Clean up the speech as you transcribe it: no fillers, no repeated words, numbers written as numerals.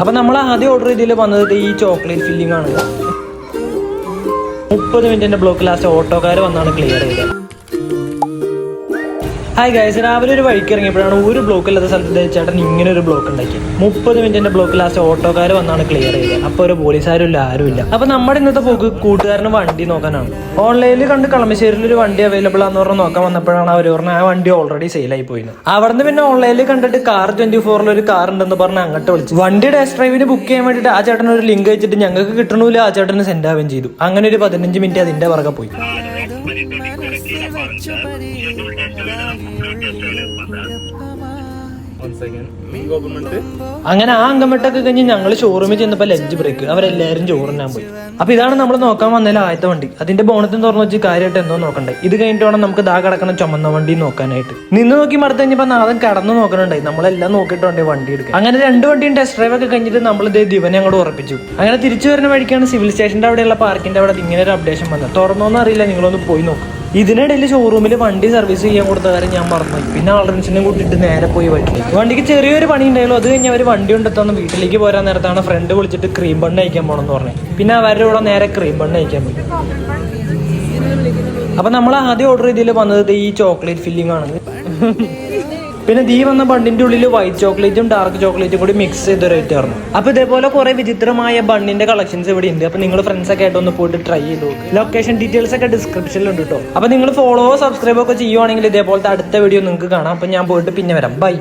അപ്പൊ നമ്മൾ ആദ്യം ഓർഡർ ചെയ്തതിൽ വന്നത് ഈ ചോക്ലേറ്റ് ഫില്ലിംഗ് ആണ്. 30 മിനിറ്റിന്റെ ബ്ലോക്ക് ലാസ്റ്റ് ഓട്ടോക്കാർ വന്നാണ് ക്ലിയർ ചെയ്തത്. ഹായ് ഗൈസ്, രാവിലെ ഒരു വഴിക്ക് ഇറങ്ങിയപ്പോഴാണ് ഒരു ബ്ലോക്ക് ഇല്ലാത്ത സ്ഥലത്ത് ചേട്ടൻ ഇങ്ങനെ ഒരു ബ്ലോക്ക് ഉണ്ടാക്കി. 30 മിനിറ്റിന്റെ ബ്ലോക്ക് ലാസ്റ്റ് ഓട്ടോക്കാർ വന്നാണ് ക്ലിയർ ചെയ്തത്. അപ്പോൾ ഒരു പോലീസുകാരും ഇല്ല, ആരുമില്ല. അപ്പൊ നമ്മുടെ ഇന്നത്തെ പോക്ക് കൂട്ടുകാരന് വണ്ടി നോക്കാനാണ്. ഓൺലൈനിൽ കണ്ട് കളമശ്ശേരിയിൽ ഒരു വണ്ടി അവൈലബിൾ ആണെന്ന് പറഞ്ഞ് നോക്കാൻ വന്നപ്പോഴാണ് അവർ പറഞ്ഞത് ആ വണ്ടി ഓൾറെഡി സെയിലായി പോയിന്ന്. അവിടുന്ന് പിന്നെ ഓൺലൈനിൽ കണ്ടിട്ട് കാർ 24 ഒരു കാർ ഉണ്ടെന്ന് പറഞ്ഞ് അങ്ങോട്ട് വിളിച്ചു. വണ്ടി ടെസ്റ്റ് ഡ്രൈവിന് ബുക്ക് ചെയ്യാൻ വേണ്ടിയിട്ട് ആ ചേട്ടൻ ഒരു ലിങ്ക് വെച്ചിട്ട് ഞങ്ങൾക്ക് കിട്ടണില്ല, ആ ചേട്ടന് സെൻഡ് ആവുകയും ചെയ്തു. അങ്ങനെ ഒരു 15 മിനിറ്റ് അതിന്റെ പുറകെ പോയി. അങ്ങനെ ആ അങ്കമട്ടൊക്കെ കഴിഞ്ഞ് ഞങ്ങൾ ഷോറൂമിൽ ചെന്നപ്പോൾ ലഞ്ച് ബ്രേക്ക്, അവരെല്ലാവരും ചോറിനാൻ പോയി. അപ്പൊ ഇതാണ് നമ്മൾ നോക്കാൻ വന്നതിൽ ആദ്യത്തെ വണ്ടി. അതിന്റെ ബോണറ്റും തുറന്നു വെച്ച് കാര്യമായിട്ട് എന്തോ നോക്കണ്ടേ. ഇത് കഴിഞ്ഞിട്ട് വേണം നമുക്ക് ദാ കിടക്കണം ചുമന്ന വണ്ടി നോക്കാനായിട്ട്. നിന്ന് നോക്കി മടുത്ത് കഴിഞ്ഞപ്പോൾ നാദം കടന്നു നോക്കണുണ്ടായി. നമ്മളെല്ലാം നോക്കിയിട്ട് വണ്ടി എടുക്കുക. അങ്ങനെ 2 വണ്ടിയും ടെസ്റ്റ് ഡ്രൈവ് ഒക്കെ കഴിഞ്ഞിട്ട് നമ്മൾ ദിവനെ അങ്ങോട്ട് ഉറപ്പിച്ചു. അങ്ങനെ തിരിച്ചു വരുന്ന വഴിക്കാണ് സിവിൽ സ്റ്റേഷന്റെ അവിടെയുള്ള പാർക്കിന്റെ അവിടെ ഇങ്ങനെ ഒരു അപ്ഡേഷൻ വന്നത്. തുറന്നോന്ന് അറിയില്ല, നിങ്ങളൊന്ന് പോയി നോക്കും. ഇതിനിടയിൽ ഷോറൂമിൽ വണ്ടി സർവീസ് ചെയ്യാൻ കൊടുത്ത കാര്യം ഞാൻ മറന്നുപോയി. പിന്നെ ആൾറൻസിനെ കൂട്ടിയിട്ട് നേരെ പോയി വീട്ടിലേക്ക്. വണ്ടിക്ക് ചെറിയൊരു പണി ഉണ്ടായുള്ളൂ. അത് കഴിഞ്ഞ് അവർ വണ്ടി കൊണ്ടെത്താന്ന് വീട്ടിലേക്ക് പോരാൻ നേരത്താണ് ഫ്രണ്ട് വിളിച്ചിട്ട് ക്രീം ബണ്ണ് കഴിക്കാൻ പോകണമെന്ന് പറഞ്ഞു. പിന്നെ അവരുടെ കൂടെ നേരെ ക്രീം ബണ്ണ് കഴിക്കാൻ പോയി. അപ്പൊ നമ്മൾ ആദ്യം ഓർഡർ ചെയ്തതിൽ വന്നത് ഈ ചോക്ലേറ്റ് ഫില്ലിംഗ് ആണ്. പിന്നെ ദീ വന്ന ബണ്ണിന്റെ ഉള്ളിൽ വൈറ്റ് ചോക്ലേറ്റും ഡാർക്ക് ചോക്ലേറ്റും കൂടി മിക്സ് ചെയ്ത റേറ്റ് ആയിരുന്നു. അപ്പൊ ഇതേപോലെ കുറെ വിചിത്രമായ ബണ്ണിന്റെ കളക്ഷൻസ് ഇവിടെ ഉണ്ട്. അപ്പൊ നിങ്ങൾ ഫ്രണ്ട്സ് ഒക്കെ ആയിട്ട് ഒന്ന് പോയിട്ട് ട്രൈ ചെയ്തു. ലൊക്കേഷൻ ഡീറ്റെയിൽസ് ഒക്കെ ഡിസ്ക്രിപ്ഷനിലുണ്ട് കേട്ടോ. അപ്പൊ നിങ്ങൾ ഫോളോ സബ്സ്ക്രൈബ് ഒക്കെ ചെയ്യുവാണെങ്കിൽ ഇതേപോലത്തെ അടുത്ത വീഡിയോ നിങ്ങൾക്ക് കാണാം. അപ്പൊ ഞാൻ പോയിട്ട് പിന്നെ വരാം. ബൈ.